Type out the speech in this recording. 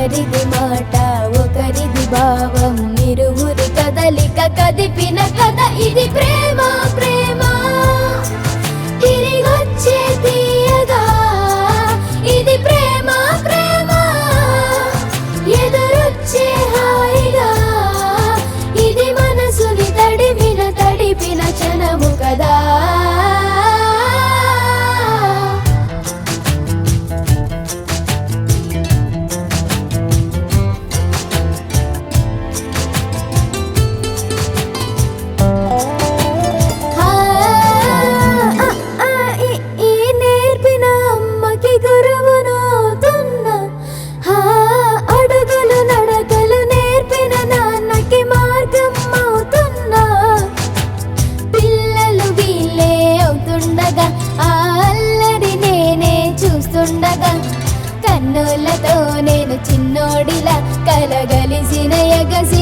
ఒకరిది మాట ఒకరిది భావం ఇరువురి కదలిక కదిపిన కథ ఇది ప్రేమ ప్రేమ తిరిగొచ్చే తీయగా ఇది ప్రేమ ప్రేమ ఎదురొచ్చే హాయిగా ఇది మనసుని తడిపిన క్షణము కదా కన్నులతో నేను చిన్నోడిలా కలగలిసిన ఎగసి